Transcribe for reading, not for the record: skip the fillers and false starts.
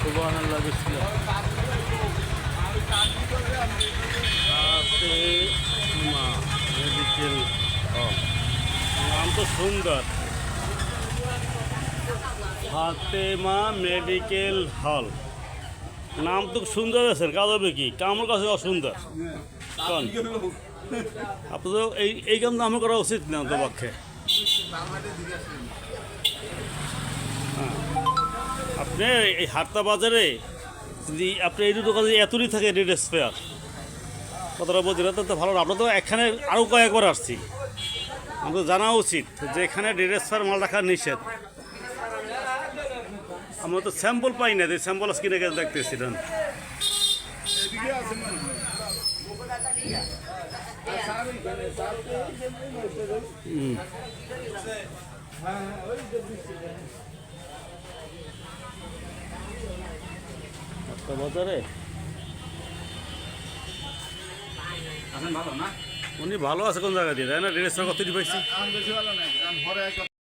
সুবহানাল্লাহ বিসমিল্লাহ। Fatema medical hall, নাম তো সুন্দর। ফাতেমা মেডিকেল হল, নাম তো সুন্দর আছে। কাজ হবে কি? আমার কাছে অসুন্দর। কারণ আপনি তো এই কাম তো আমার করা উচিত না তো পক্ষে। আপনি এই হাটটা বাজারে যদি আপনি এই দুটো কাজে এতই থাকে রেড স্পেয়ার, কতটা বলছি না তো ভালো। আমরা তো এখানে আরও কয়েকবার আসছি, আমাদের জানা উচিত যে এখানে রেড স্পেয়ার মাল রাখা নিষেধ। আমরা তো স্যাম্পল পাই না, যে স্যাম্পল কিনে গেছে দেখতেছিলেন। বাজারে উনি ভালো আছে কোন জায়গা দিয়ে, তাই না? ড্রেসটা কত পাইছি।